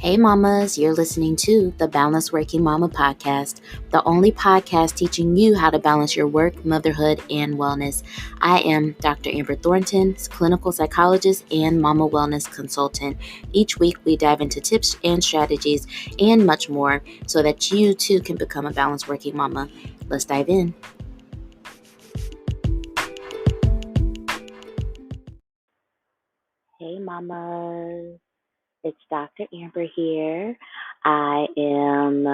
Hey mamas, you're listening to the Balanced Working Mama podcast, the only podcast teaching you how to balance your work, motherhood, and wellness. I am Dr. Amber Thornton, clinical psychologist and mama wellness consultant. Each week we dive into tips and strategies and much more so that you too can become a balanced working mama. Let's dive in. Hey mamas. It's Dr. Amber here. I am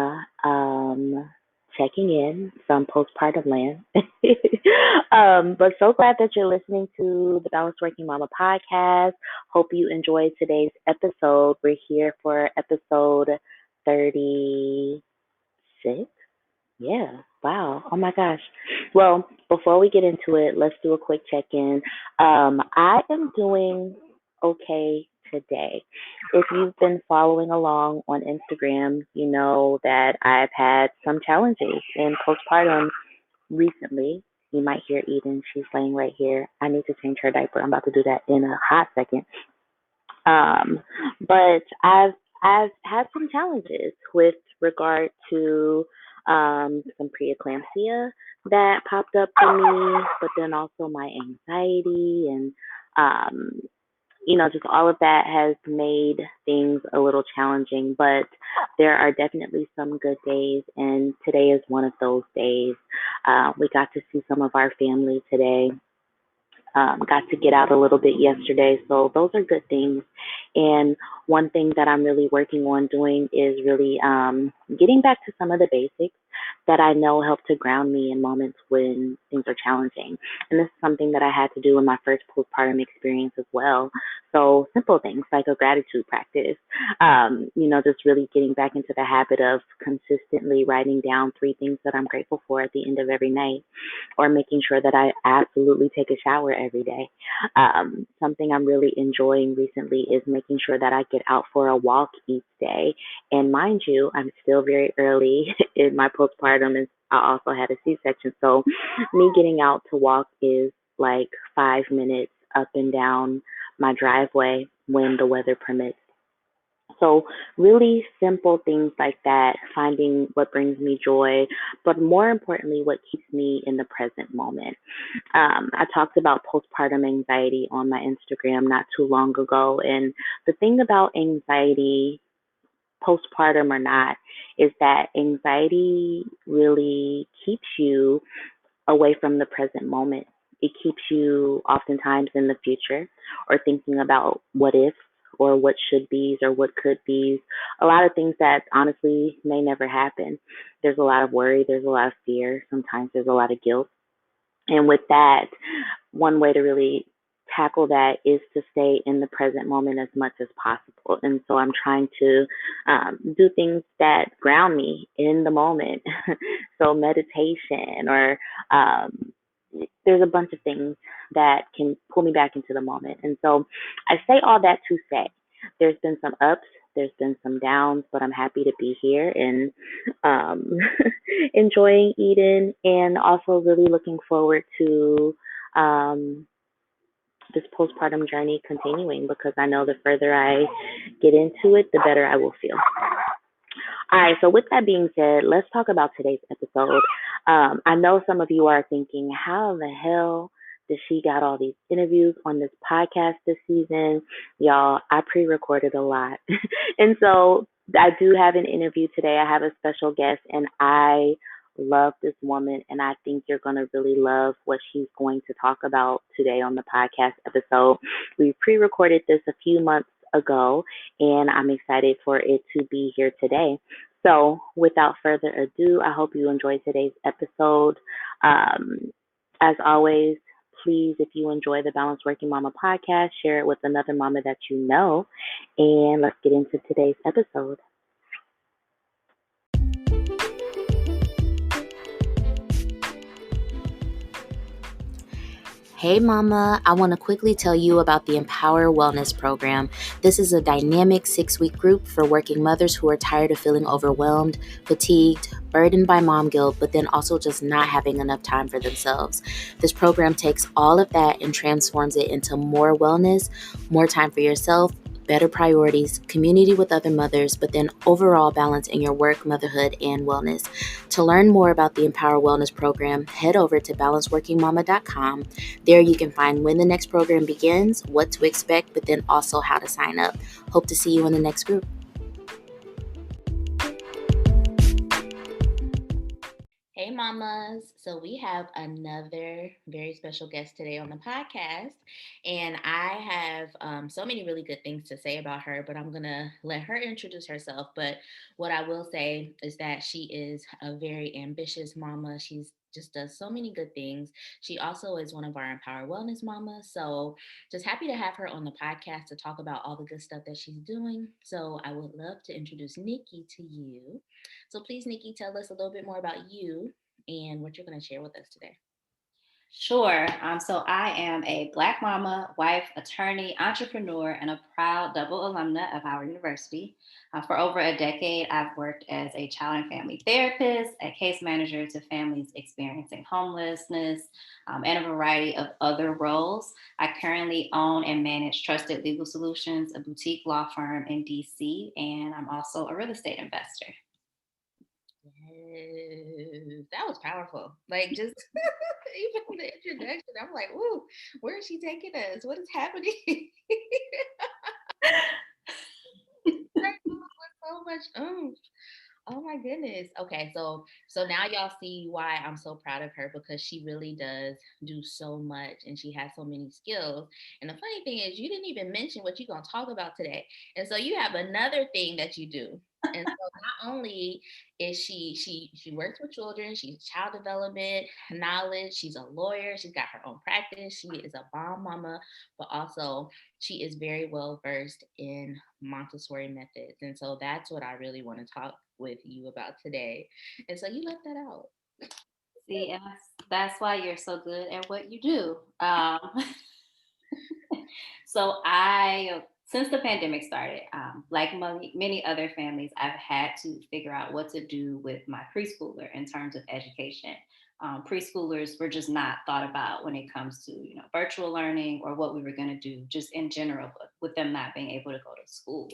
checking in from postpartum land. But so glad that you're listening to the Balanced Working Mama podcast. Hope you enjoyed today's episode. We're here for episode 36. Yeah. Wow. Oh my gosh. Well, before we get into it, let's do a quick check in. I am doing okay today. If you've been following along on Instagram, you know that I've had some challenges in postpartum recently. You might hear Eden. She's laying right here. I need to change her diaper. I'm about to do that in a hot second. But I've had some challenges with regard to some preeclampsia that popped up for me, but then also my anxiety and um, just all of that has made things a little challenging. But there are definitely some good days, and today is one of those days. We got to see some of our family today. Got to get out a little bit yesterday, so those are good things. And one thing that I'm really working on doing is really getting back to some of the basics that I know help to ground me in moments when things are challenging. And this is something that I had to do in my first postpartum experience as well. So simple things like a gratitude practice, just really getting back into the habit of consistently writing down 3 things that I'm grateful for at the end of every night, or making sure that I absolutely take a shower every day. Something I'm really enjoying recently is making sure that I get out for a walk each day. And mind you, I'm still very early in my postpartum, and I also had a C-section. So me getting out to walk is like 5 minutes up and down my driveway when the weather permits. So really simple things like that, finding what brings me joy, but more importantly, what keeps me in the present moment. I talked about postpartum anxiety on my Instagram not too long ago. And the thing about anxiety, postpartum or not, is that anxiety really keeps you away from the present moment. It keeps you oftentimes in the future or thinking about what if or what should be or what could be. A lot of things that honestly may never happen. There's a lot of worry, there's a lot of fear, sometimes there's a lot of guilt. And with that, one way to really tackle that is to stay in the present moment as much as possible. And so I'm trying to do things that ground me in the moment. So meditation or there's a bunch of things that can pull me back into the moment. And so I say all that to say there's been some ups, there's been some downs, but I'm happy to be here and enjoying Eden, and also really looking forward to this postpartum journey continuing, because I know the further I get into it, the better I will feel. All right, so with that being said, let's talk about today's episode. I know some of you are thinking, how in the hell did she got all these interviews on this podcast this season? Y'all, I pre-recorded a lot. And so I do have an interview today. I have a special guest, and I love this woman, and I think you're going to really love what she's going to talk about today on the podcast episode. We pre-recorded this a few months ago, and I'm excited for it to be here today. So without further ado, I hope you enjoyed today's episode. As always, please, if you enjoy the Balanced Working Mama podcast, share it with another mama that you know. And let's get into today's episode. Hey mama, I want to quickly tell you about the Empower Wellness Program. This is a dynamic 6-week group for working mothers who are tired of feeling overwhelmed, fatigued, burdened by mom guilt, but then also just not having enough time for themselves. This program takes all of that and transforms it into more wellness, more time for yourself, better priorities, community with other mothers, but then overall balance in your work, motherhood, and wellness. To learn more about the Empower Wellness program, head over to balanceworkingmama.com. There you can find when the next program begins, what to expect, but then also how to sign up. Hope to see you in the next group. Hey, mamas. So, we have another very special guest today on the podcast. And I have so many really good things to say about her, but I'm going to let her introduce herself. But what I will say is that she is a very ambitious mama. She's just does so many good things. She also is one of our Empower Wellness mamas. So, just happy to have her on the podcast to talk about all the good stuff that she's doing. So, I would love to introduce Nikki to you. So please, Nikki, tell us a little bit more about you and what you're going to share with us today. Sure. So I am a Black mama, wife, attorney, entrepreneur, and a proud double alumna of Howard University. For over a decade, I've worked as a child and family therapist, a case manager to families experiencing homelessness, and a variety of other roles. I currently own and manage Trusted Legal Solutions, a boutique law firm in DC, and I'm also a real estate investor. Yes, that was powerful. Like just even the introduction, I'm like, "Ooh, where is she taking us? What is happening?" With so much Oh my goodness. Okay, so now y'all see why I'm so proud of her because she really does do so much and she has so many skills. And the funny thing is you didn't even mention what you're going to talk about today. And so you have another thing that you do. And so not only is she works with children, she's child development, knowledge, she's a lawyer, she's got her own practice, she is a bomb mama, but also she is very well versed in Montessori methods. And so that's what I really want to talk with you about today. And so you left that out. See, and that's why you're so good at what you do. Since the pandemic started, like many other families, I've had to figure out what to do with my preschooler in terms of education. Preschoolers were just not thought about when it comes to virtual learning or what we were going to do just in general, but with them not being able to go to school.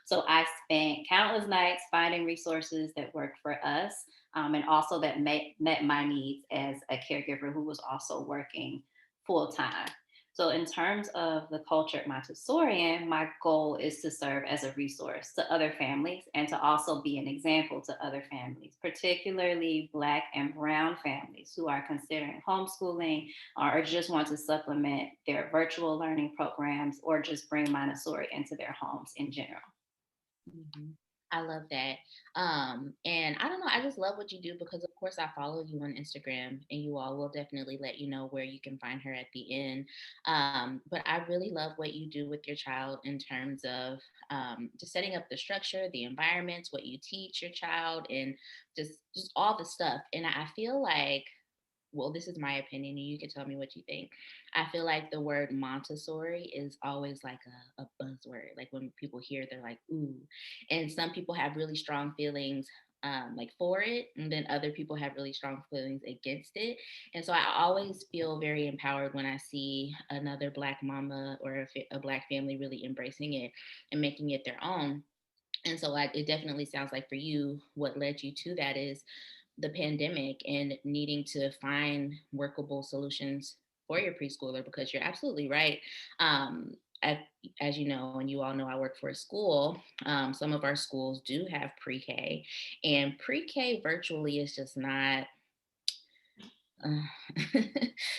So I spent countless nights finding resources that worked for us, and also that met my needs as a caregiver who was also working full time. So, in terms of the cultured Montessorian, my goal is to serve as a resource to other families and to also be an example to other families, particularly Black and Brown families who are considering homeschooling or just want to supplement their virtual learning programs or just bring Montessori into their homes in general. Mm-hmm. I love that. And I don't know, I just love what you do because of course I follow you on Instagram and you all will definitely let you know where you can find her at the end. But I really love what you do with your child in terms of just setting up the structure, the environments, what you teach your child, and just all the stuff. And I feel like well, this is my opinion, and you can tell me what you think. I feel like the word Montessori is always like a buzzword. Like when people hear, it, they're like, ooh. And some people have really strong feelings like for it, and then other people have really strong feelings against it. And so I always feel very empowered when I see another Black mama or a Black family really embracing it and making it their own. And so it definitely sounds like for you, what led you to that is the pandemic and needing to find workable solutions for your preschooler because you're absolutely right. At, as you know, and you all know, I work for a school. Some of our schools do have pre-K, and pre-K virtually is just not uh,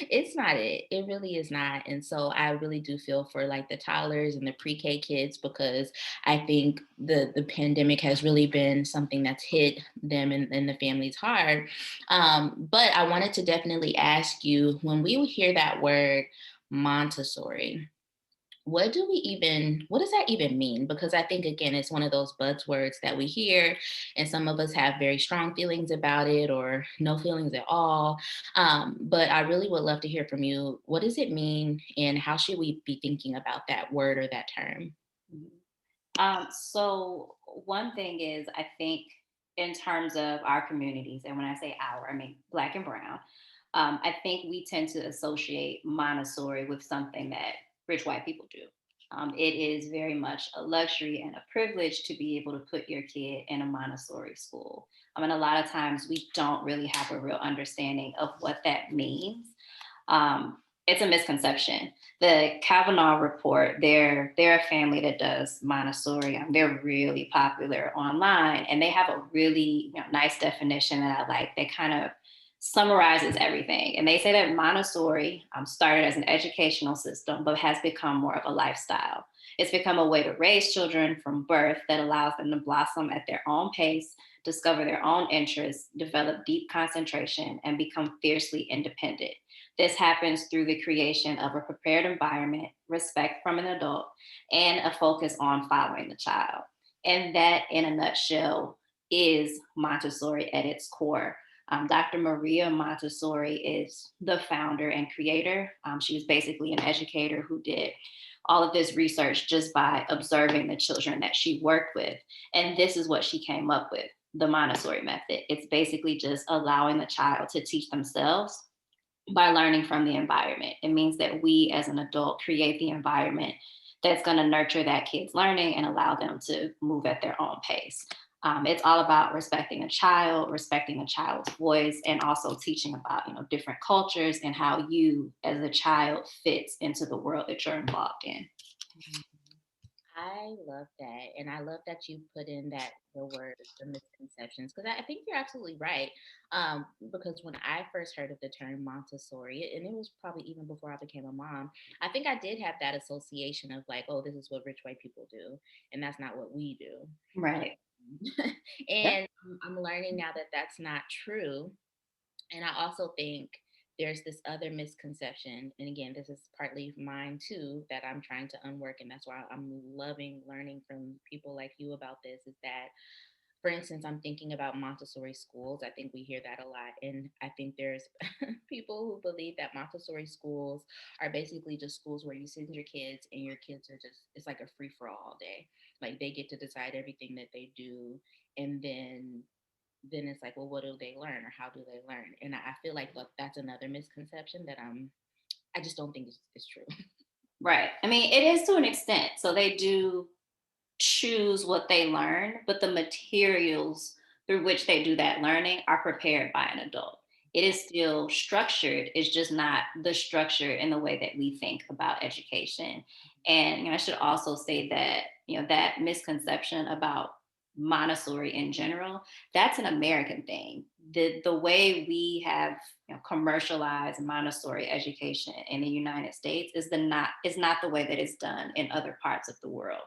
it's not it. It really is not. And so I really do feel for like the toddlers and the pre-K kids because I think the pandemic has really been something that's hit them and the families hard. But I wanted to definitely ask you when we hear that word Montessori, what does that even mean? Because I think again it's one of those buzzwords that we hear and some of us have very strong feelings about it or no feelings at all. But I really would love to hear from you. What does it mean and how should we be thinking about that word or that term? Mhm. So one thing is, I think in terms of our communities, and when I say our, I mean Black and Brown, I think we tend to associate Montessori with something that rich white people do. It is very much a luxury and a privilege to be able to put your kid in a Montessori school. I mean, a lot of times we don't really have a real understanding of what that means. um, it's a misconception. The Kavanaugh report, they're a family that does Montessori. They're really popular online, and they have a really nice definition that I like. They kind of summarizes everything, and they say that Montessori started as an educational system, but has become more of a lifestyle. It's become a way to raise children from birth that allows them to blossom at their own pace, discover their own interests, develop deep concentration, and become fiercely independent. This happens through the creation of a prepared environment, respect from an adult, and a focus on following the child. And that, in a nutshell, is Montessori at its core. Dr. Maria Montessori is the founder and creator. She was basically an educator who did all of this research just by observing the children that she worked with. And this is what she came up with, the Montessori method. It's basically just allowing the child to teach themselves by learning from the environment. It means that we as an adult create the environment that's going to nurture that kid's learning and allow them to move at their own pace. It's all about respecting a child's voice, and also teaching about different cultures and how you as a child fits into the world that you're involved in. Mhm. I love that. And I love that you put in that the word, the misconceptions, because I think you're absolutely right. Because when I first heard of the term Montessori, and it was probably even before I became a mom, I think I did have that association of like, oh, this is what rich white people do, and that's not what we do. Right. And I'm learning now that that's not true. And I also think there's this other misconception. And again, this is partly mine too, that I'm trying to unwork. And that's why I'm loving learning from people like you about this is that, for instance, I'm thinking about Montessori schools. I think we hear that a lot. And I think there's people who believe that Montessori schools are basically just schools where you send your kids and your kids are just, it's like a free for all day. Like they get to decide everything that they do. And then it's like, well, what do they learn or how do they learn? And I feel like that's another misconception that I just don't think is true. Right. I mean, it is to an extent. So they do choose what they learn, but the materials through which they do that learning are prepared by an adult. It is still structured, it's just not the structure in the way that we think about education. And I should also say that, that misconception about Montessori in general, that's an American thing. The way we have commercialized Montessori education in the United States is not the way that it's done in other parts of the world.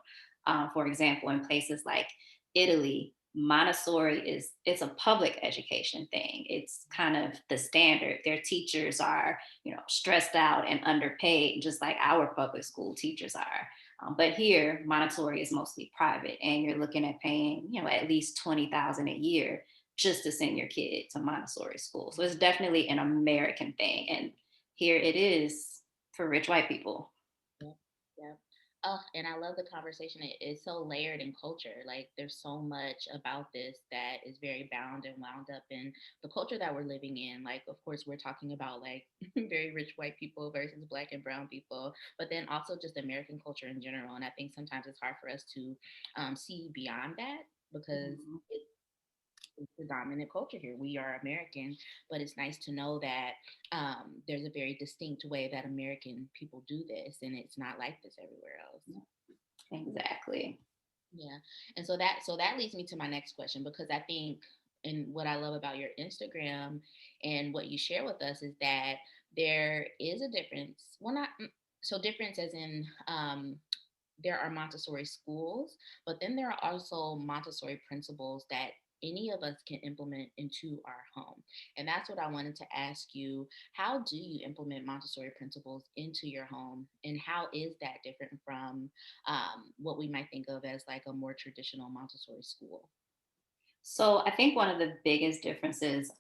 For example, in places like Italy, Montessori it's a public education thing. It's kind of the standard. Their teachers are, stressed out and underpaid, just like our public school teachers are. But here, Montessori is mostly private, and you're looking at paying, at least 20,000 a year just to send your kid to Montessori school. So it's definitely an American thing, and here it is for rich white people. Yep. Yep. Oh, and I love the conversation. It's so layered in culture. Like there's so much about this that is very bound and wound up in the culture that we're living in. Like, of course, we're talking about like very rich white people versus black and brown people, but then also just American culture in general. And I think sometimes it's hard for us to see beyond that because Mhm. it's the dominant culture here. We are American, but it's nice to know that there's a very distinct way that American people do this, and it's not like this everywhere else. Exactly. Yeah, and so that leads me to my next question because I think, and what I love about your Instagram and what you share with us is that there is a difference. Well, not so difference as in there are Montessori schools, but then there are also Montessori principles that any of us can implement into our home. And that's what I wanted to ask you. How do you implement Montessori principles into your home? And how is that different from what we might think of as like a more traditional Montessori school? So I think one of the biggest differences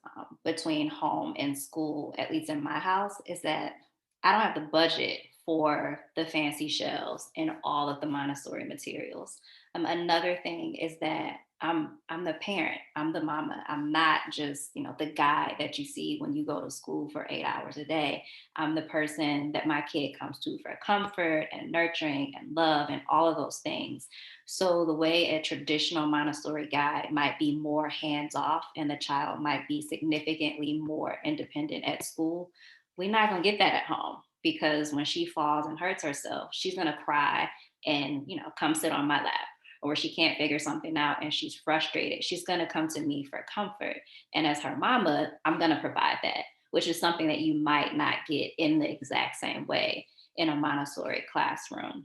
between home and school, at least in my house, is that I don't have the budget for the fancy shelves and all of the Montessori materials. Another thing is that I'm the parent, I'm the mama. I'm not just, the guy that you see when you go to school for 8 hours a day. I'm the person that my kid comes to for comfort and nurturing and love and all of those things. So the way a traditional Montessori guide might be more hands off and the child might be significantly more independent at school, we're not going to get that at home, because when she falls and hurts herself, she's going to cry and, come sit on my lap. Or she can't figure something out and she's frustrated, she's going to come to me for comfort. And as her mama, I'm going to provide that, which is something that you might not get in the exact same way in a Montessori classroom.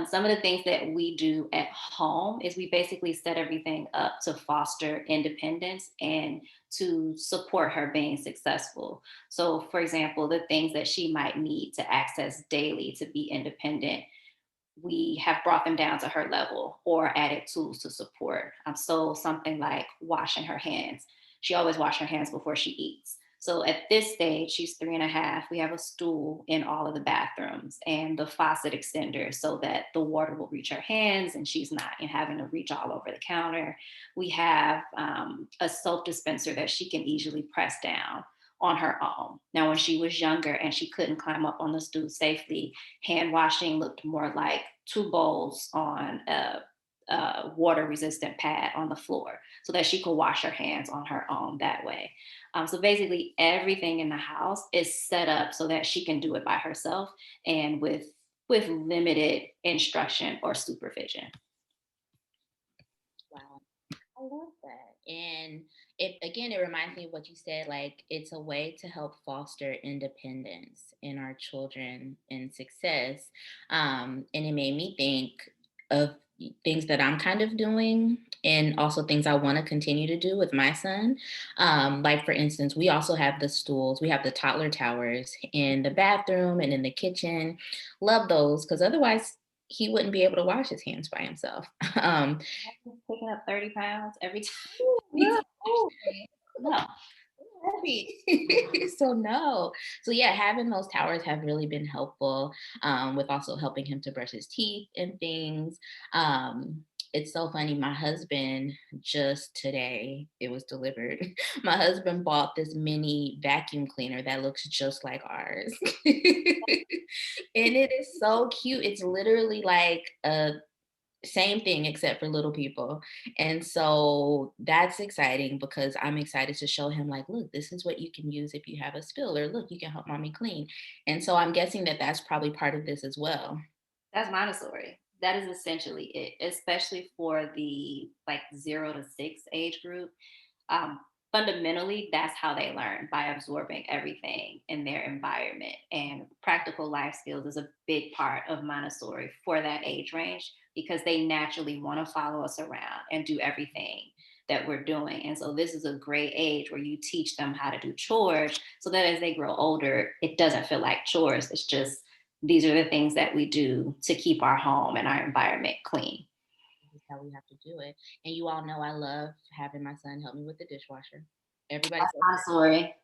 Some of the things that we do at home is we basically set everything up to foster independence and to support her being successful. So, for example, the things that she might need to access daily to be independent, we have brought them down to her level or added tools to support. So something like washing her hands. She always washes her hands before she eats. So at this stage, she's 3.5. We have a stool in all of the bathrooms and the faucet extender so that the water will reach her hands and she's not having to reach all over the counter. We have a soap dispenser that she can easily press down on her own. Now, when she was younger and she couldn't climb up on the stool safely, hand washing looked more like two bowls on a water resistant pad on the floor so that she could wash her hands on her own that way. So basically, everything in the house is set up so that she can do it by herself and with limited instruction or supervision. Wow. I love that. And it again, it reminds me of what you said, like it's a way to help foster independence in our children and success. And it made me think of things that I'm kind of doing and also things I want to continue to do with my son. Like for instance, we also have the stools, we have the toddler towers in the bathroom and in the kitchen. Love those because otherwise he wouldn't be able to wash his hands by himself. um, Picking up 30 pounds every time. Ooh, He girl, touches ooh, her. No. heavy. So no. So yeah, having those towers have really been helpful with also helping him to brush his teeth and things. It's so funny. My husband just today, it was delivered. My husband bought this mini vacuum cleaner that looks just like ours. And it is so cute. It's literally like a same thing except for little people. And so that's exciting because I'm excited to show him, like, look, this is what you can use if you have a spill, or look, you can help mommy clean. And so I'm guessing that that's probably part of this as well. That's Montessori. That is essentially it, especially for the like 0 to 6 age group. Um, Fundamentally, that's how they learn, by absorbing everything in their environment. And practical life skills is a big part of Montessori for that age range because they naturally want to follow us around and do everything that we're doing. And so this is a great age where you teach them how to do chores so that as they grow older, it doesn't feel like chores. It's just these are the things that we do to keep our home and our environment clean. This is how we have to do it. And you all know I love having my son help me with the dishwasher. Everybody That's says Montessori.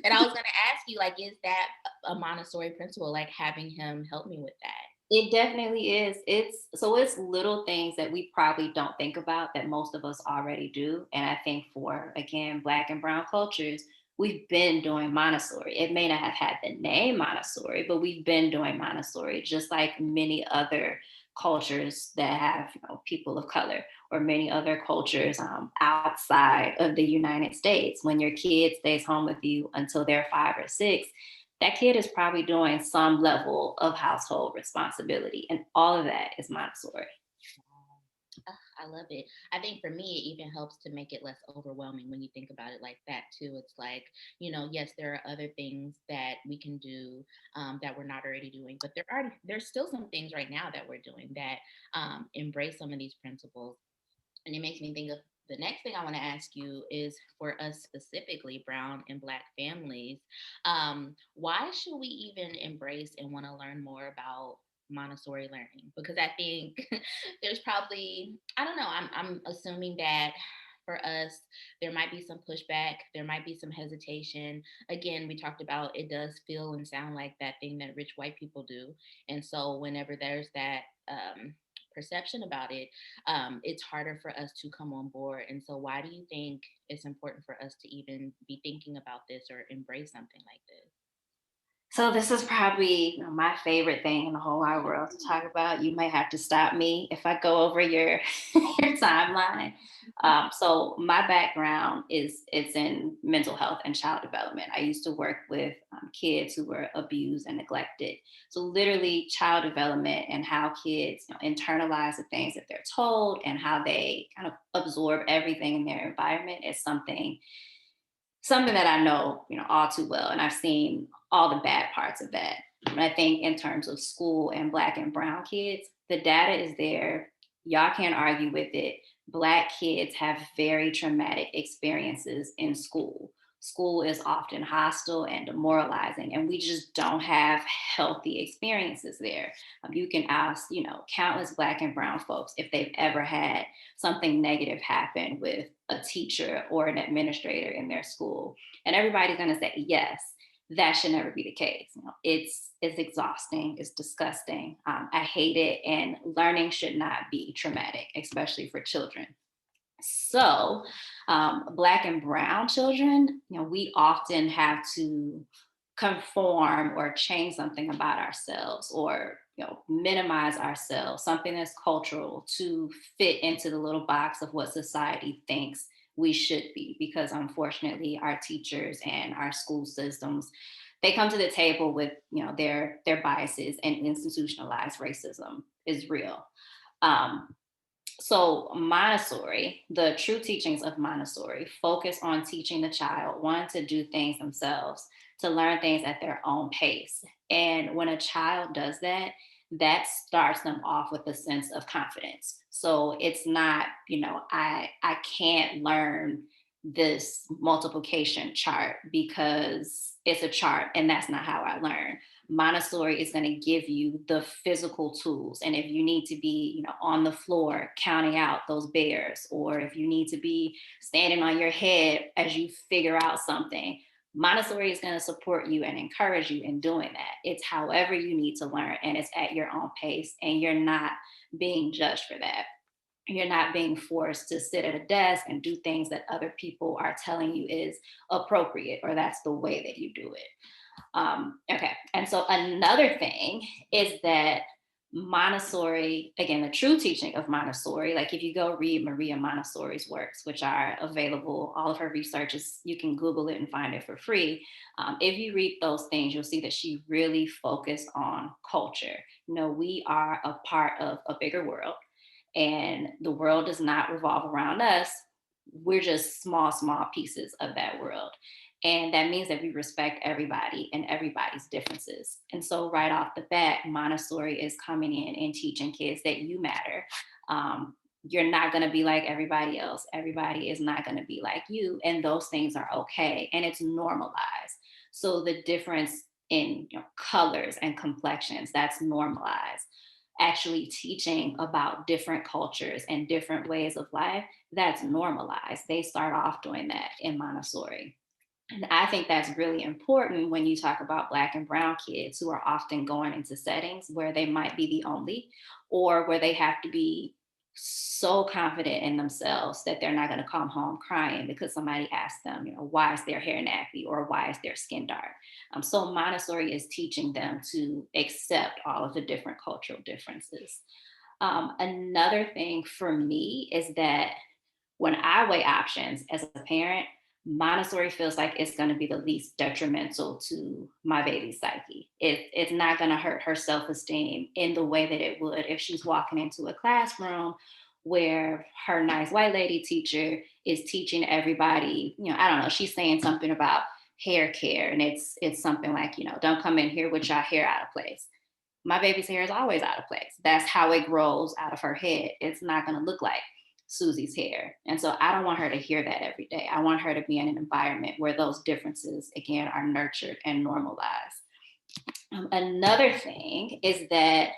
and I was going to ask you, like, is that a Montessori principle, like having him help me with that? It definitely is. It's little things that we probably don't think about that most of us already do. And I think for again Black and Brown cultures, we've been doing Montessori. It may not have had the name Montessori, but we've been doing Montessori, just like many other cultures that have people of color, or many other cultures outside of the United States. When your kid stays home with you until they're 5 or 6, that kid is probably doing some level of household responsibility. And all of that is Montessori. Ugh, I love it. I think for me, it even helps to make it less overwhelming when you think about it like that too. It's like, yes, there are other things that we can do that we're not already doing, but there's still some things right now that we're doing that embrace some of these principles. And it makes me think of the next thing I want to ask you is for us specifically, Brown and Black families, why should we even embrace and want to learn more about Montessori learning? Because I think there's probably, I don't know, I'm assuming that for us, there might be some pushback, there might be some hesitation. Again, we talked about it does feel and sound like that thing that rich white people do. And so whenever there's that, perception about it, it's harder for us to come on board. And so, why do you think it's important for us to even be thinking about this or embrace something like this? So this is probably, my favorite thing in the whole wide world to talk about. You may have to stop me if I go over your, your timeline. So my background is it's in mental health and child development. I used to work with kids who were abused and neglected. So literally child development and how kids, internalize the things that they're told and how they kind of absorb everything in their environment is something that I know, all too well. And I've seen all the bad parts of that. And I think in terms of school and Black and brown kids, the data is there. Y'all can't argue with it. Black kids have very traumatic experiences in school. School is often hostile and demoralizing, and we just don't have healthy experiences there. You can ask, countless Black and brown folks if they've ever had something negative happen with a teacher or an administrator in their school. And everybody's going to say, yes, that should never be the case. It's exhausting, it's disgusting. I hate it. And learning should not be traumatic, especially for children. So, Black and brown children, we often have to conform or change something about ourselves or minimize ourselves, something that's cultural to fit into the little box of what society thinks we should be, because unfortunately our teachers and our school systems, they come to the table with their biases, and institutionalized racism is real. um, so Montessori, the true teachings of Montessori focus on teaching the child, one, to do things themselves, to learn things at their own pace. And when a child does that, that starts them off with a sense of confidence. So it's not, I can't learn this multiplication chart because it's a chart and that's not how I learn. Montessori is going to give you the physical tools. And if you need to be, on the floor counting out those bears, or if you need to be standing on your head as you figure out something, Montessori is going to support you and encourage you in doing that. It's however you need to learn, and it's at your own pace, and you're not being judged for that. You're not being forced to sit at a desk and do things that other people are telling you is appropriate or that's the way that you do it. Okay. And so another thing is that Montessori, again, the true teaching of Montessori, like if you go read Maria Montessori's works, which are available, all of her research is, you can Google it and find it for free. If you read those things, you'll see that she really focused on culture. We are a part of a bigger world, and the world does not revolve around us. We're just small pieces of that world. And that means that we respect everybody and everybody's differences. And so, right off the bat, Montessori is coming in and teaching kids that you matter. You're not going to be like everybody else. Everybody is not going to be like you. And those things are okay. And it's normalized. So, the difference in colors and complexions, that's normalized. Actually teaching about different cultures and different ways of life, that's normalized. They start off doing that in Montessori. And I think that's really important when you talk about Black and brown kids who are often going into settings where they might be the only, or where they have to be so confident in themselves that they're not going to come home crying because somebody asked them, why is their hair nappy or why is their skin dark? So Montessori is teaching them to accept all of the different cultural differences. Another thing for me is that when I weigh options as a parent, Montessori feels like it's going to be the least detrimental to my baby's psyche. It's not going to hurt her self-esteem in the way that it would if she's walking into a classroom where her nice white lady teacher is teaching everybody, I don't know, she's saying something about hair care, and it's something like, don't come in here with your hair out of place. My baby's hair is always out of place. That's how it grows out of her head. It's not going to look like Susie's hair. And so I don't want her to hear that every day. I want her to be in an environment where those differences, again, are nurtured and normalized. Another thing is that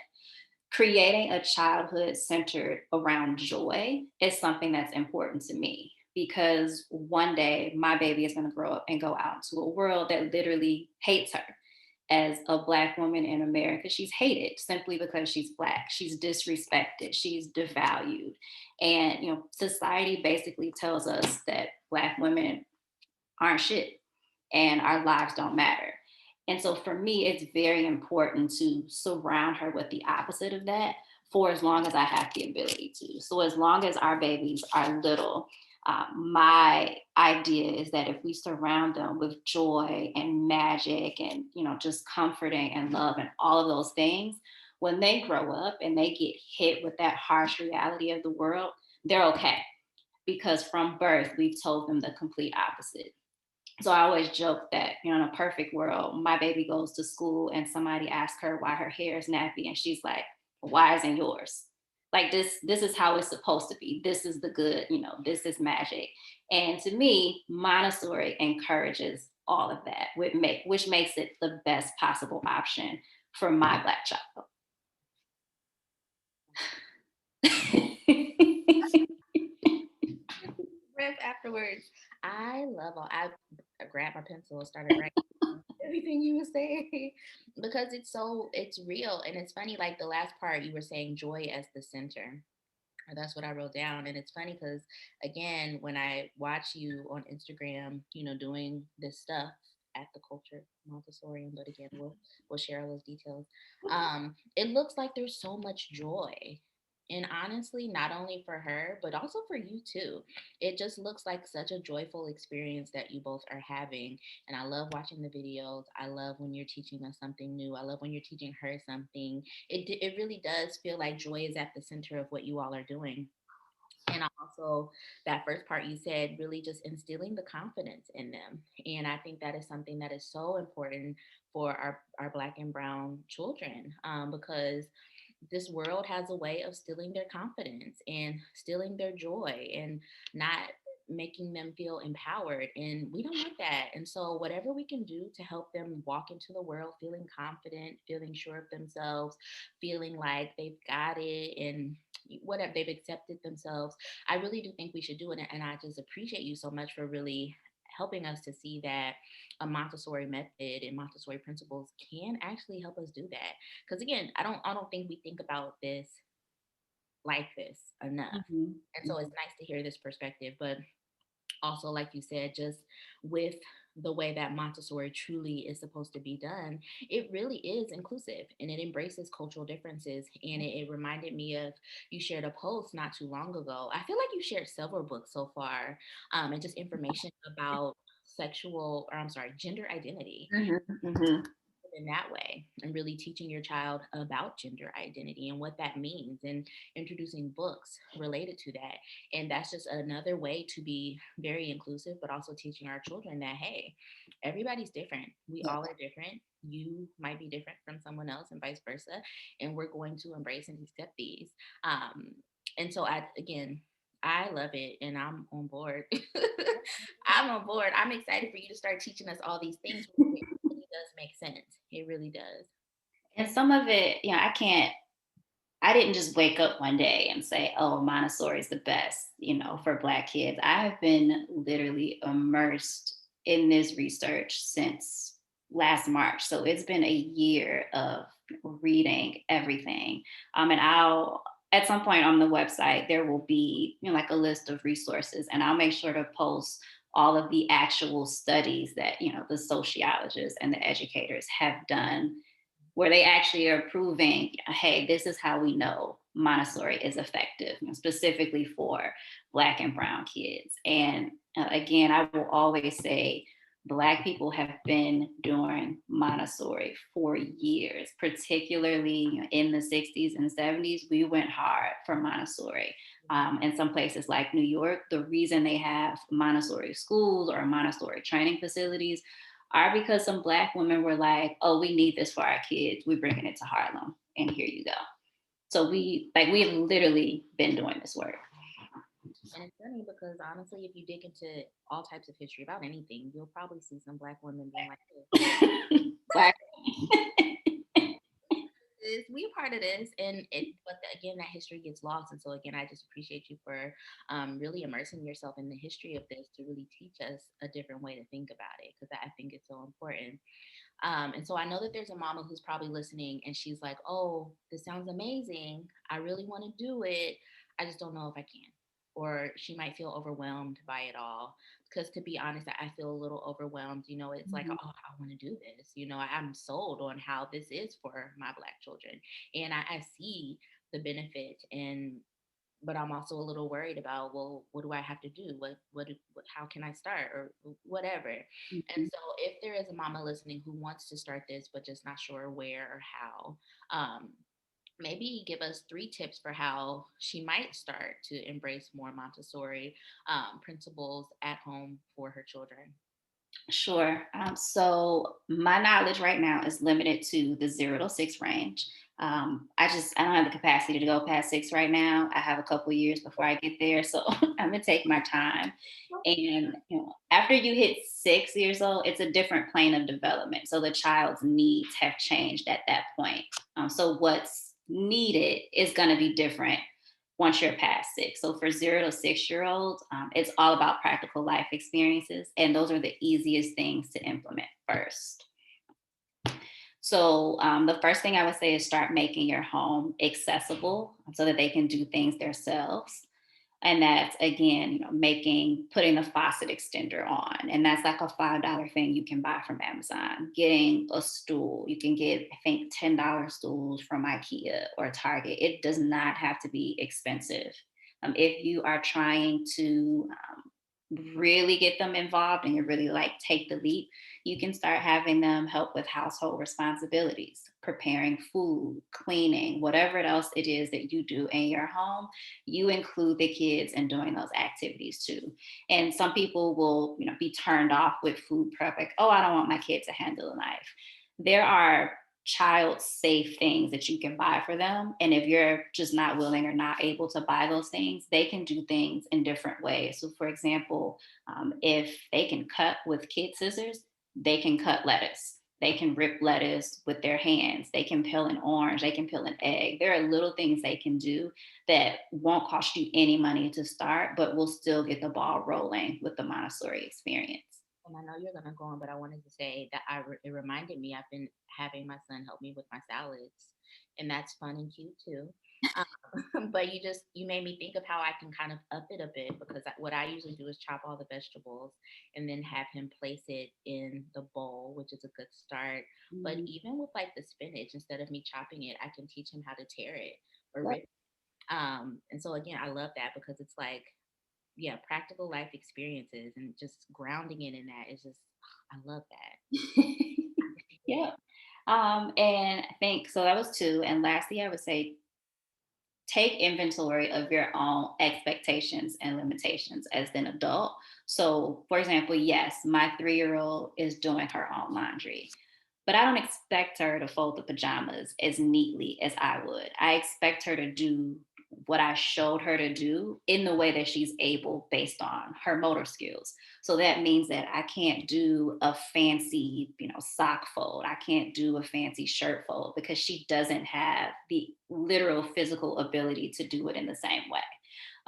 creating a childhood centered around joy is something that's important to me, because one day my baby is going to grow up and go out into a world that literally hates her. as a Black woman in America, she's hated simply because she's Black. She's disrespected. She's devalued. And, society basically tells us that Black women aren't shit and our lives don't matter. And so for me, it's very important to surround her with the opposite of that for as long as I have the ability to. So as long as our babies are little, my idea is that if we surround them with joy and magic and, just comforting and love and all of those things, when they grow up and they get hit with that harsh reality of the world, they're okay, because from birth we've told them the complete opposite. So I always joke that, in a perfect world, my baby goes to school and somebody asks her why her hair is nappy, and she's like, "Why isn't yours?" Like, this is how it's supposed to be. This is the good, this is magic. And to me, Montessori encourages all of that, which makes it the best possible option for my Black child. Breath afterwards. I love all. I grabbed my pencil and started writing everything you were saying because it's real and it's funny. Like the last part, you were saying joy as the center. That's what I wrote down. And it's funny because, again, when I watch you on Instagram, doing this stuff at the Culture Montessorian, but again, we'll share all those details. It looks like there's so much joy. And honestly, not only for her, but also for you too. It just looks like such a joyful experience that you both are having. And I love watching the videos. I love when you're teaching us something new. I love when you're teaching her something. It really does feel like joy is at the center of what you all are doing. And also, that first part you said, really just instilling the confidence in them. And I think that is something that is so important for our Black and Brown children, because this world has a way of stealing their confidence and stealing their joy and not making them feel empowered, and we don't want that. And so whatever we can do to help them walk into the world feeling confident, feeling sure of themselves, feeling like they've got it, and whatever, they've accepted themselves, I really do think we should do it. And I just appreciate you so much for really helping us to see that a Montessori method and Montessori principles can actually help us do that. Because again, I don't think we think about this like this enough. Mhm. And so it's nice to hear this perspective. But also, like you said, just with the way that Montessori truly is supposed to be done, it really is inclusive and it embraces cultural differences. And it reminded me of, you shared a post not too long ago. I feel like you shared several books so far, and just information about gender identity Mhm. Mhm. in that way, and really teaching your child about gender identity and what that means, and introducing books related to that. And that's just another way to be very inclusive, but also teaching our children that, hey, everybody's different. We all are different. You might be different from someone else and vice versa. And we're going to embrace and accept these. And so I love it and I'm on board. I'm on board. I'm excited for you to start teaching us all these things. It really does make sense. It really does. And some of it, I didn't just wake up one day and say, "Oh, Montessori is the best," for Black kids. I have been literally immersed in this research since last March. So it's been a year of reading everything. And I'll, at some point on the website, there will be, like a list of resources, and I'll make sure to post all of the actual studies that, the sociologists and the educators have done, where they actually are proving, hey, this is how we know Montessori is effective, specifically for Black and Brown kids. And again, I will always say, Black people have been doing Montessori for years, particularly in the 60s and 70s. We went hard for Montessori. In some places like New York, the reason they have Montessori schools or Montessori training facilities are because some Black women were like, "Oh, we need this for our kids. We're bringing it to Harlem, and here you go." So we have literally been doing this work. And it's funny because honestly, if you dig into all types of history about anything, you'll probably see some Black women being like, Black. we a part of this, and again, that history gets lost. And so again, I just appreciate you for really immersing yourself in the history of this to really teach us a different way to think about it, because I think it's so important. And so I know that there's a mama who's probably listening and she's like, oh, this sounds amazing. I really want to do it. I just don't know if I can. Or she might feel overwhelmed by it all. Because to be honest, I feel a little overwhelmed. You know, it's like, Mhm. oh, I want to do this. You know, I'm sold on how this is for my Black children. And I see the benefit, and but I'm also a little worried about, well, what do I have to do? How can I start, or whatever? And Mhm. so, if there is a mama listening who wants to start this but just not sure where or how, maybe give us 3 tips for how she might start to embrace more Montessori principles at home for her children. Sure. So my knowledge right now is limited to the 0 to 6 range. I don't have the capacity to go past 6 right now. I have a couple years before I get there, so I'm gonna take my time. And after you hit 6 years old, it's a different plane of development. So the child's needs have changed at that point. So what's needed is going to be different once you're past 6. So for 0 to 6 year olds, it's all about practical life experiences. And those are the easiest things to implement first. So the first thing I would say is start making your home accessible so that they can do things themselves. And that's again, putting the faucet extender on. And that's like a $5 thing you can buy from Amazon. Getting a stool. You can get, I think, $10 stools from IKEA or Target. It does not have to be expensive. If you are trying to really get them involved and you really like take the leap, you can start having them help with household responsibilities, preparing food, cleaning, whatever else it is that you do in your home. You include the kids in doing those activities too. And some people will, be turned off with food prep, like, oh, I don't want my kid to handle a knife. There are child safe things that you can buy for them. And if you're just not willing or not able to buy those things, they can do things in different ways. So, for example, if they can cut with kid scissors, they can cut lettuce. They can rip lettuce with their hands. They can peel an orange. They can peel an egg. There are little things they can do that won't cost you any money to start, but will still get the ball rolling with the Montessori experience. And I know you're gonna go on, but I wanted to say that it reminded me, I've been having my son help me with my salads, and that's fun and cute too. But you made me think of how I can kind of up it a bit, because what I usually do is chop all the vegetables and then have him place it in the bowl, which is a good start. But Mhm. even with like the spinach, instead of me chopping it, I can teach him how to tear it or Yep. rip. And so again, I love that because it's like, yeah, practical life experiences and just grounding it in that is just, I love that. Yeah. And I think so that was two. And lastly, I would say take inventory of your own expectations and limitations as an adult. So, for example, yes, my 3-year-old is doing her own laundry, but I don't expect her to fold the pajamas as neatly as I would. I expect her to do what I showed her to do in the way that she's able based on her motor skills. So that means that I can't do a fancy, sock fold. I can't do a fancy shirt fold because she doesn't have the literal physical ability to do it in the same way.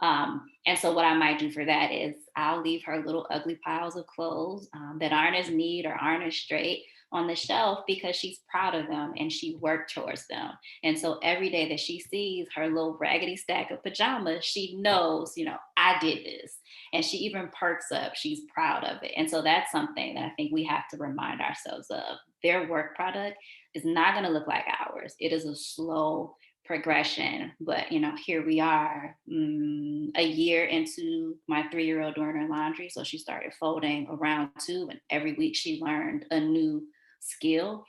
And so what I might do for that is I'll leave her little ugly piles of clothes that aren't as neat or aren't as straight on the shelf because she's proud of them and she worked towards them. And so every day that she sees her little raggedy stack of pajamas, she knows, I did this. And she even perks up. She's proud of it. And so that's something that I think we have to remind ourselves of. Their work product is not going to look like ours. It is a slow progression. But here we are, a year into my 3-year-old doing her laundry. So she started folding around 2, and every week she learned a new skill.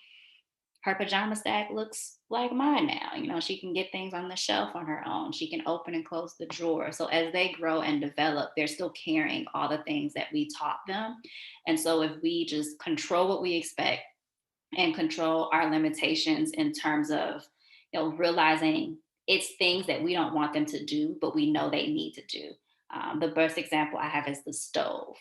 Her pajama stack looks like mine now. She can get things on the shelf on her own. She can open and close the drawer. So as they grow and develop, they're still carrying all the things that we taught them. And so if we just control what we expect and control our limitations in terms of, realizing it's things that we don't want them to do, but we know they need to do. The best example I have is the stove.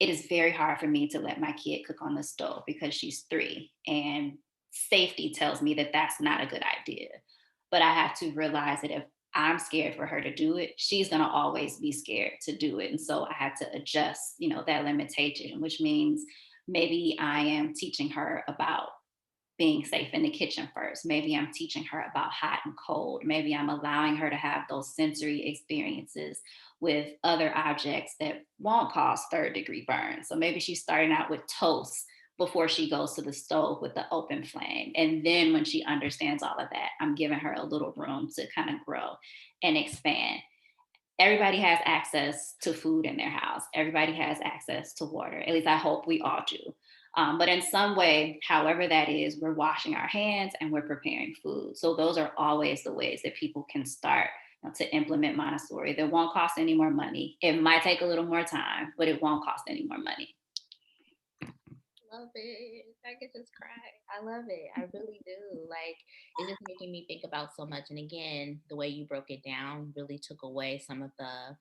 It is very hard for me to let my kid cook on the stove because she's 3, and safety tells me that that's not a good idea. But I have to realize that if I'm scared for her to do it, she's going to always be scared to do it. And so I had to adjust, that limitation, which means Maybe I am teaching her about being safe in the kitchen first. Maybe I'm teaching her about hot and cold. Maybe I'm allowing her to have those sensory experiences with other objects that won't cause third degree burns. So maybe she's starting out with toast before she goes to the stove with the open flame. And then when she understands all of that, I'm giving her a little room to kind of grow and expand. Everybody has access to food in their house. Everybody has access to water. At least I hope we all do. But in some way, however that is, we're washing our hands and we're preparing food. So those are always the ways that people can start, to implement Montessori. That won't cost any more money. It might take a little more time, but it won't cost any more money. Love it. I could just cry. I love it. I really do. Like, it's just making me think about so much. And again, the way you broke it down really took away some of the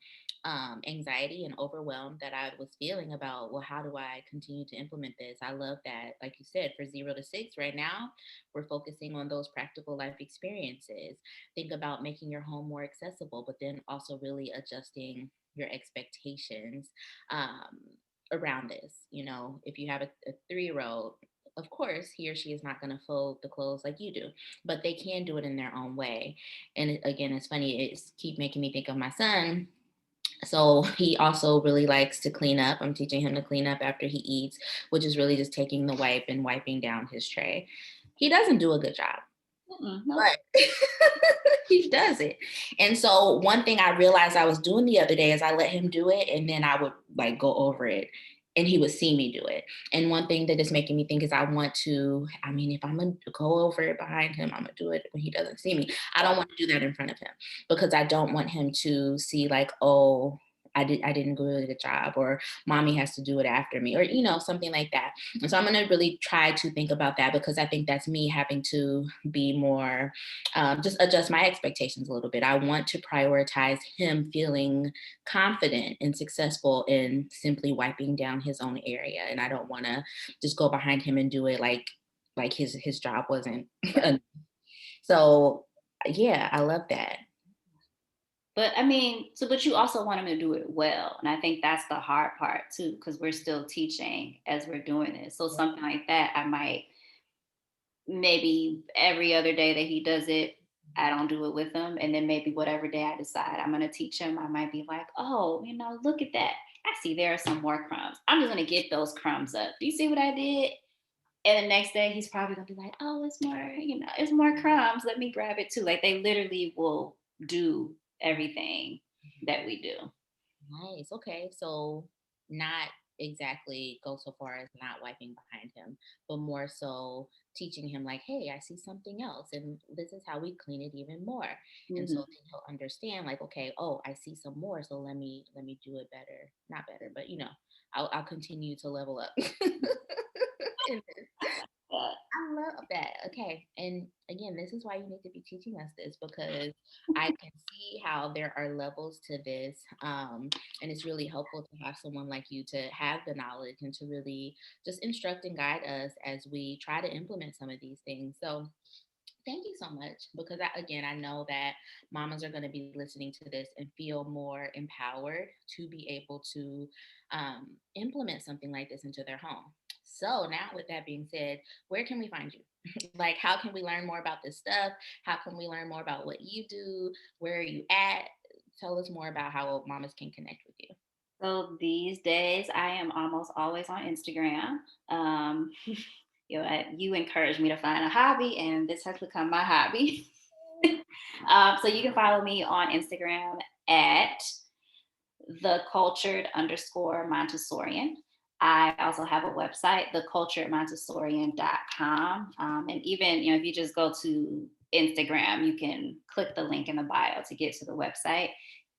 anxiety and overwhelm that I was feeling about, well, how do I continue to implement this? I love that. Like you said, for 0 to 6 right now, we're focusing on those practical life experiences. Think about making your home more accessible, but then also really adjusting your expectations. Um, Around this. If you have a 3-year old, of course, he or she is not going to fold the clothes like you do, but they can do it in their own way. And again, it's funny, it's keep making me think of my son. So he also really likes to clean up. I'm teaching him to clean up after he eats, which is really just taking the wipe and wiping down his tray. He doesn't do a good job. No. But he does it. And so one thing I realized I was doing the other day is I let him do it, and then I would like go over it and he would see me do it. And one thing that is making me think is if I'm going to go over it behind him, I'm going to do it when he doesn't see me. I don't want to do that in front of him because I don't want him to see like, oh, I didn't do a really good job, or mommy has to do it after me, or, something like that. And so I'm going to really try to think about that, because I think that's me having to be more, just adjust my expectations a little bit. I want to prioritize him feeling confident and successful in simply wiping down his own area. And I don't want to just go behind him and do it like his job wasn't. So yeah, I love that. But but you also want them to do it well. And I think that's the hard part too, because we're still teaching as we're doing this. So something like that, I might maybe every other day that he does it, I don't do it with him. And then maybe whatever day I decide I'm going to teach him, I might be like, oh, look at that. I see there are some more crumbs. I'm just going to get those crumbs up. Do you see what I did? And the next day he's probably going to be like, oh, it's more crumbs. Let me grab it too. Like they literally will do everything that we do. Nice. Okay. So not exactly go so far as not wiping behind him, but more so teaching him like, hey, I see something else, and this is how we clean it even more. And so Mm-hmm. then he'll understand like, okay, oh, I see some more, so let me do it better. Not better, but I'll continue to level up in this. I love that. Okay. And again, this is why you need to be teaching us this, because I can see how there are levels to this. And it's really helpful to have someone like you to have the knowledge and to really just instruct and guide us as we try to implement some of these things. So thank you so much, because I know that mamas are going to be listening to this and feel more empowered to be able to implement something like this into their home. So now, with that being said, where can we find you? Like, how can we learn more about this stuff? How can we learn more about what you do? Where are you at? Tell us more about how mamas can connect with you. So these days, I am almost always on Instagram. Um, you encouraged me to find a hobby, and this has become my hobby. So you can follow me on Instagram at the cultured underscore Montessorian. I also have a website, theculturedmontessorian.com. And even, if you just go to Instagram, you can click the link in the bio to get to the website.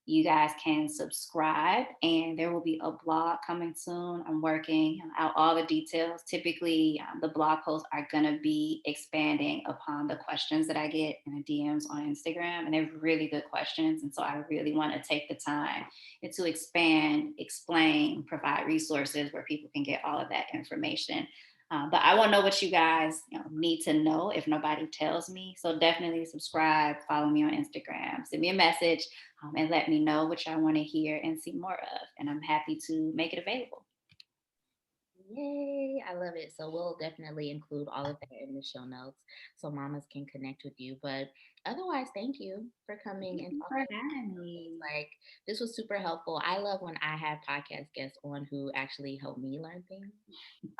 You guys can subscribe, and there will be a blog coming soon. I'm working out all the details. Typically, the blog posts are going to be expanding upon the questions that I get in the DMs on Instagram, and they're really good questions. And so I really want to take the time to expand, explain, provide resources where people can get all of that information. But I won't know what you guys need to know if nobody tells me. So definitely subscribe, follow me on Instagram, send me a message, and let me know what y'all want to hear and see more of. And I'm happy to make it available. Yay, I love it. So we'll definitely include all of that in the show notes so mamas can connect with you. But otherwise, thank you for coming Thank and you for talking. having me. Like, this was super helpful. I love when I have podcast guests on who actually help me learn things.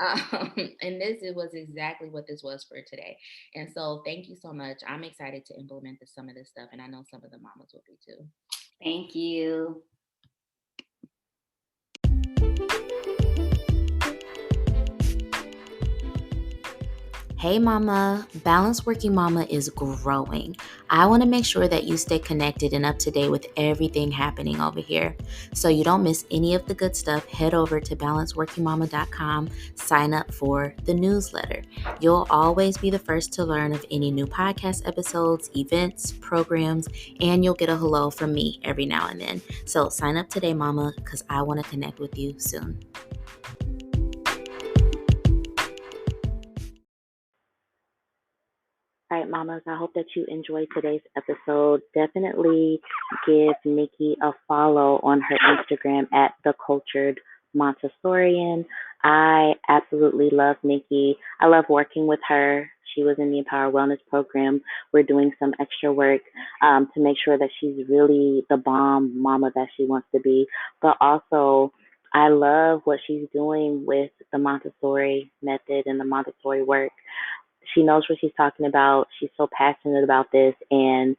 And it was exactly what this was for today. And so thank you so much. I'm excited to implement some of this stuff, and I know some of the mamas will be too. Thank you. Hey mama, Balanced Working Mama is growing. I want to make sure that you stay connected and up to date with everything happening over here. So you don't miss any of the good stuff, head over to balanceworkingmama.com, sign up for the newsletter. You'll always be the first to learn of any new podcast episodes, events, programs, and you'll get a hello from me every now and then. So sign up today, mama, because I want to connect with you soon. All right, mamas, I hope that you enjoyed today's episode. Definitely give Nikki a follow on her Instagram at the Cultured Montessorian. I absolutely love Nikki. I love working with her. She was in the Empower Wellness program. We're doing some extra work to make sure that she's really the bomb mama that she wants to be. But also, I love what she's doing with the Montessori method and the Montessori work. She knows what she's talking about. She's so passionate about this, and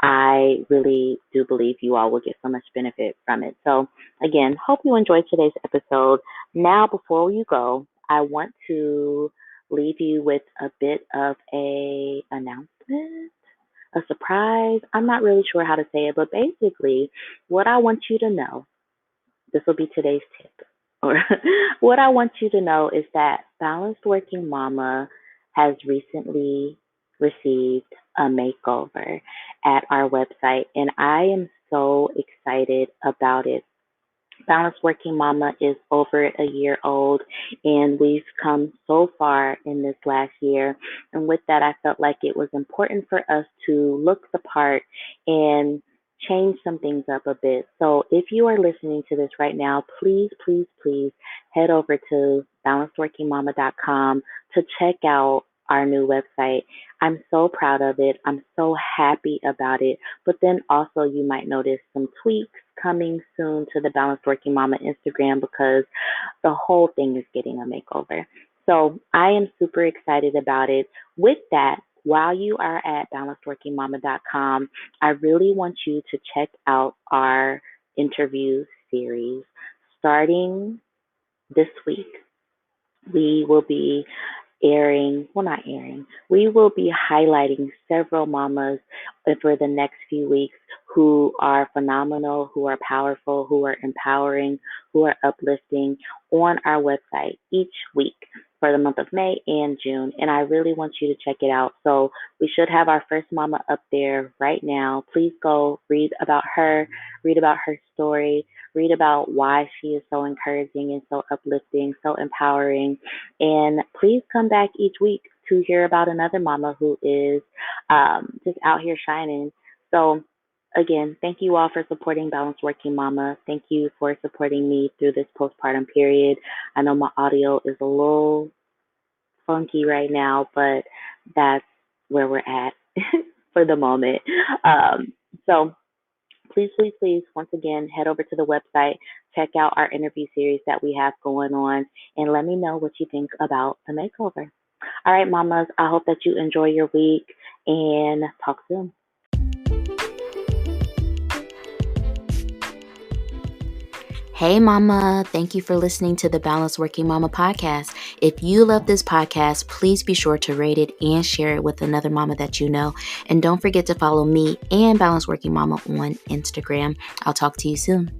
I really do believe you all will get so much benefit from it. So, again, hope you enjoyed today's episode. Now, before you go, I want to leave you with a bit of a announcement, a surprise. I'm not really sure how to say it, but basically, what I want you to know, this will be today's tip. Or what I want you to know is that Balanced Working Mama has recently received a makeover at our website, and I am so excited about it. Balanced Working Mama is over a year old, and we've come so far in this last year. And with that, I felt like it was important for us to look the part and change some things up a bit. So if you are listening to this right now, please, please, please head over to balancedworkingmama.com to check out our new website. I'm so proud of it. I'm so happy about it. But then also, you might notice some tweaks coming soon to the Balanced Working Mama Instagram because the whole thing is getting a makeover. So I am super excited about it. With that, while you are at balancedworkingmama.com, I really want you to check out our interview series. Starting this week, we will be we will be highlighting several mamas for the next few weeks who are phenomenal, who are powerful, who are empowering, who are uplifting on our website each week for the month of May and June. And I really want you to check it out. So we should have our first mama up there right now. Please go read about her story, read about why she is so encouraging and so uplifting, so empowering. And please come back each week to hear about another mama who is just out here shining. So, again, thank you all for supporting Balanced Working Mama. Thank you for supporting me through this postpartum period. I know my audio is a little funky right now, but that's where we're at for the moment. So, please, please, please, once again, head over to the website, check out our interview series that we have going on, and let me know what you think about the makeover. All right, mamas, I hope that you enjoy your week and talk soon. Hey mama, thank you for listening to the Balanced Working Mama podcast. If you love this podcast, please be sure to rate it and share it with another mama that you know. And don't forget to follow me and Balanced Working Mama on Instagram. I'll talk to you soon.